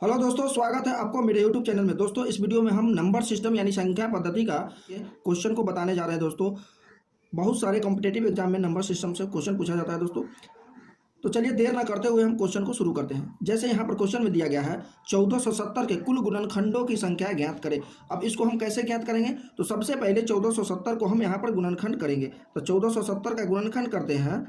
Hello दोस्तों, स्वागत है आपको मेरे यूट्यूब चैनल में। दोस्तों, इस वीडियो में हम नंबर सिस्टम यानी संख्या पद्धति का क्वेश्चन को बताने जा रहे हैं। दोस्तों, बहुत सारे कॉम्पिटेटिव एग्जाम में नंबर सिस्टम से क्वेश्चन पूछा जाता है। दोस्तों, तो चलिए देर ना करते हुए हम क्वेश्चन को शुरू करते हैं। जैसे यहाँ पर क्वेश्चन में दिया गया है 1470 के कुल गुणनखंडों की संख्या ज्ञात करें। अब इसको हम कैसे ज्ञात करेंगे? तो सबसे पहले 1470 को हम यहाँ पर गुणनखंड करेंगे। तो 1470 का गुणनखंड करते हैं।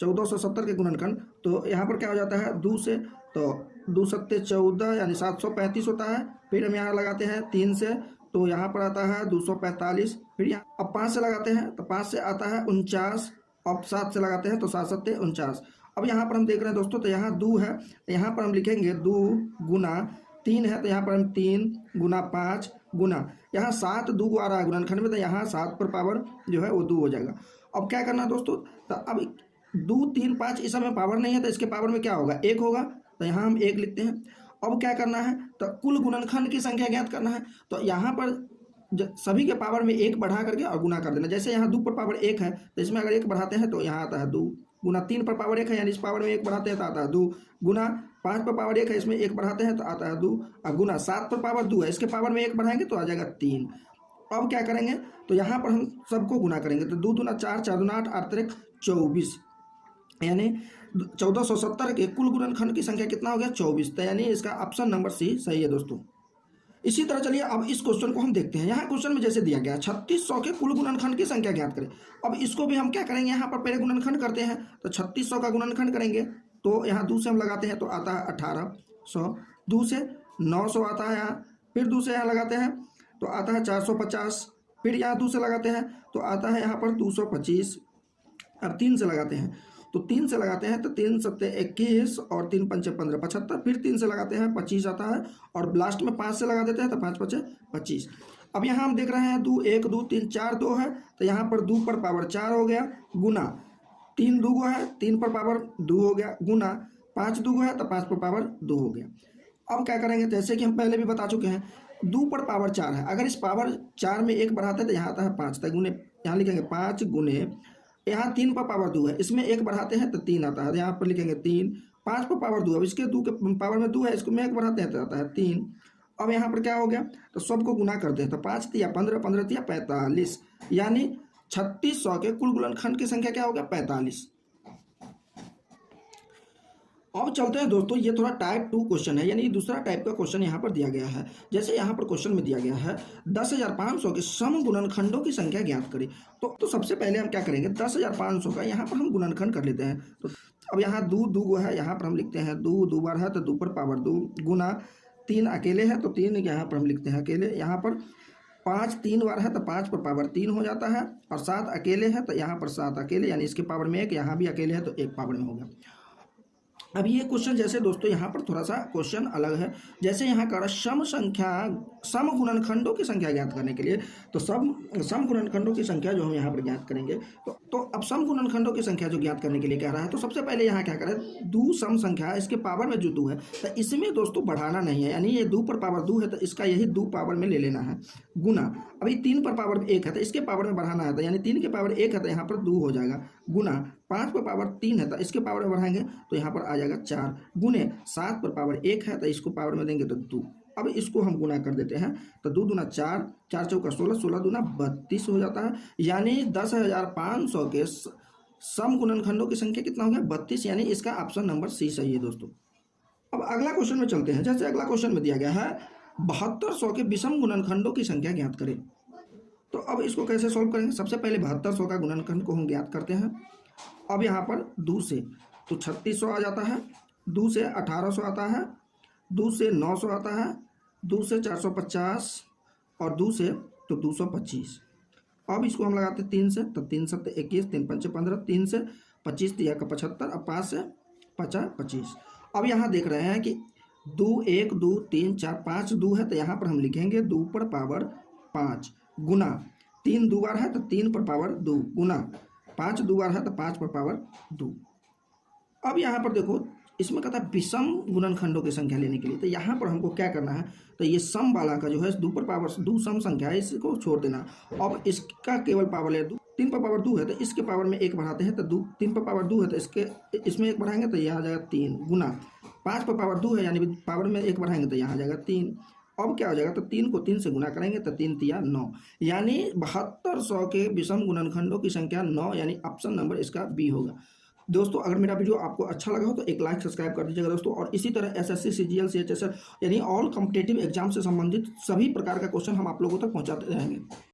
1470 के गुणनखंड तो यहाँ पर क्या हो जाता है, 2 से, तो 2 सत्ते 14 यानी 735 होता है। फिर हम यहाँ लगाते हैं 3 से, तो यहाँ पर आता है 245। फिर यहाँ अब 5 से लगाते हैं तो 5 से आता है 49। अब 7 से लगाते हैं तो 7 सत्ते 49। अब यहाँ पर हम देख रहे हैं दोस्तों, तो यहाँ 2 है, तो यहाँ पर हम लिखेंगे 2 गुना 3 है, तो यहाँ पर हम 3 गुना 5 गुना यहाँ 7 2 आ रहा है गुणनखंड में, तो यहाँ 7 पर पावर जो है वो 2 हो जाएगा। अब क्या करना है दोस्तों, तो अब 2 3 5 इस समय पावर नहीं है, तो इसके पावर में क्या होगा, 1 होगा, तो यहाँ हम 1 लिखते हैं। अब क्या करना है, तो कुल गुणनखंड की संख्या ज्ञात करना है। तो यहाँ पर सभी के पावर में 1 बढ़ा करके और गुना कर देना। जैसे यहाँ 2 पर पावर 1 है, तो इसमें अगर 1 बढ़ाते हैं तो यहाँ आता है 2 गुना 3 पर पावर 1 है, यानी इस पावर में 1 बढ़ाते हैं तो आता है 2 गुना 5 पर पावर 1 है, इसमें 1 बढ़ाते हैं तो आता है 2 और गुना 7 पर पावर 2 है, इसके पावर में 1 बढ़ाएंगे तो आ जाएगा 3। अब क्या करेंगे, तो यहाँ पर हम सबको गुना करेंगे। तो 2 दूना 4, 4 दूना 8, 8 तिरक 24, यानी 1470 के कुल गुणनखंड की संख्या कितना हो गया, 24। तो यानी इसका ऑप्शन नंबर सी सही है दोस्तों। इसी तरह चलिए अब इस क्वेश्चन को हम देखते हैं। यहाँ क्वेश्चन में जैसे दिया गया 3600 के कुल गुणनखंड की संख्या ज्ञात करें। अब इसको भी हम क्या करेंगे, यहाँ पर पहले गुणनखंड करते हैं। तो 3600 का गुणनखंड करेंगे, तो यहाँ 2 से हम लगाते हैं तो आता है 1800, 2 से 900 आता है यहाँ, फिर 2 से यहाँ लगाते हैं तो आता है 450, फिर यहाँ 2 से लगाते हैं तो आता है यहाँ पर 225। अब 3 से लगाते हैं, तो 3 से लगाते हैं तो 3 सत्ते 21 और 3 पंचे 15 75, फिर 3 से लगाते हैं 25 आता है, और लास्ट में 5 से लगा देते हैं तो 5 पचे 25। अब यहाँ हम देख रहे हैं 2 1 2 3 4 2 है, तो यहाँ पर 2 पर पावर 4 हो गया, गुना 3 2 है, 3 पर पावर 2 हो गया, गुना 5 2 है तो 5 पर पावर 2 हो गया। अब क्या करेंगे, जैसे कि हम पहले भी बता चुके हैं, 2 पर पावर 4 है, अगर इस पावर 4 में 1 बढ़ाते हैं तो यहाँ आता है 5, तो गुने यहाँ लिखेंगे 5 गुने, यहाँ 3 पर पावर 2 है, इसमें 1 बढ़ाते हैं तो 3 आता है, यहाँ पर लिखेंगे 3, 5 पर पावर 2 है, इसके 2 के पावर में 2 है, इसको में 1 बढ़ाते हैं तो आता है 3। अब यहाँ पर क्या हो गया, तो सबको गुना करते हैं, तो 5 तिया 15, 15 तिया 45, यानी 3600 के कुल गुणनखंड की संख्या क्या हो गया, 45। अब चलते हैं दोस्तों, ये थोड़ा टाइप 2 क्वेश्चन है, यानी दूसरा टाइप का क्वेश्चन यहाँ पर दिया गया है। जैसे यहाँ पर क्वेश्चन में दिया गया है 10,500 के सम गुणनखंडों की संख्या ज्ञात करें। तो सबसे पहले हम क्या करेंगे, 10,500 का यहाँ पर हम गुणनखंड कर लेते हैं। तो अब यहाँ 2 2 है, यहाँ पर हम लिखते हैं 2 2 बार है तो 2 पर पावर 2, गुना 3 अकेले है तो 3 यहाँ पर हम लिखते हैं अकेले, यहाँ पर 5 3 बार है तो 5 पर पावर 3 हो जाता है, और 7 अकेले है तो यहाँ पर 7 अकेले, यानी इसके पावर में 1, यहाँ भी अकेले है तो 1 पावर में हो गया। अब ये क्वेश्चन जैसे दोस्तों यहाँ पर थोड़ा सा क्वेश्चन अलग है। जैसे यहाँ का सम गुणनखंडों की संख्या ज्ञात करने के लिए, तो सम गुणनखंडों की संख्या जो हम यहाँ पर ज्ञात करेंगे, तो अब सम गुणनखंडों की संख्या जो ज्ञात करने के लिए कह रहा है, तो सबसे पहले यहाँ क्या करें, 2 सम संख्या इसके पावर में जो 2 है, तो इसमें दोस्तों बढ़ाना नहीं है, यानी ये 2 पर पावर 2 है तो इसका यही 2 पावर में ले लेना है, गुना अभी 3 पर पावर 1 है तो इसके पावर में बढ़ाना है, तो यानी 3 के पावर 1 है तो यहाँ पर 2 हो जाएगा, गुना 5 पर पावर 3 है तो इसके पावर में बढ़ाएंगे तो यहाँ पर आ जाएगा 4, गुने 7 पर पावर 1 है तो इसको पावर में देंगे तो 2। अब इसको हम गुना कर देते हैं, तो 2 दूना 4, 4 चौका 16, 16 दूना 32 हो जाता है, यानी 10,500 के सम गुणनखंडों की संख्या कितना हो गया, 32, यानी इसका ऑप्शन नंबर सी सही है दोस्तों। अब अगला क्वेश्चन में चलते हैं। जैसे अगला क्वेश्चन में दिया गया है 7200 के विषम गुणनखंडों की संख्या ज्ञात करें। तो अब इसको कैसे सॉल्व करेंगे, सबसे पहले 7200 का गुणनखंड को हम ज्ञात करते हैं। अब यहाँ पर 2 से तो 3600 आ जाता है, 2 से 1800 आता है, 2 से 900 आता है, 2 से 450 और 2 से तो 225। अब इसको हम लगाते हैं 3 से, तो 3 सत्ते 21, 3 पंचे 15, 3 से 25 तिया का 75 और 5 से 50 25। अब यहाँ देख रहे हैं कि 2 1 2 3 4 5 2 है, तो यहाँ पर हम लिखेंगे 2 पर पावर 5, गुना 3 2 बार है तो 3 पर पावर 2, गुना 5 2 बार है तो 5 पर पावर 2। अब यहाँ पर देखो, इसमें कहता है विषम गुणनखंडों की संख्या लेने के लिए, तो यहाँ पर हमको क्या करना है, तो ये सम वाला का जो है 2 पर पावर 2 सम संख्या है, इसको छोड़ देना। अब इसका केवल पावर ले 3 पर पावर 2 है तो इसके पावर में 1 बढ़ाते हैं तो 3 पर पावर 2 है तो इसमें 1 बढ़ाएंगे तो यहाँ आ जाएगा 3 गुना 5 पर पावर 2 है यानी पावर में 1 बढ़ाएंगे तो यहाँ आ जाएगा 3। अब क्या हो जाएगा तो 3 को 3 से गुना करेंगे तो 3 तिया 9, यानी 7200 के विषम गुणनखंडों की संख्या 9, यानी ऑप्शन नंबर इसका बी होगा। दोस्तों अगर मेरा वीडियो आपको अच्छा लगा हो तो एक लाइक सब्सक्राइब कर दीजिएगा दोस्तों, और इसी तरह एसएससी सीजीएल सीएचएसएल यानी ऑल कॉम्पिटिटिव एग्जाम से संबंधित सभी प्रकार का क्वेश्चन हम आप लोगों तक पहुंचाते रहेंगे।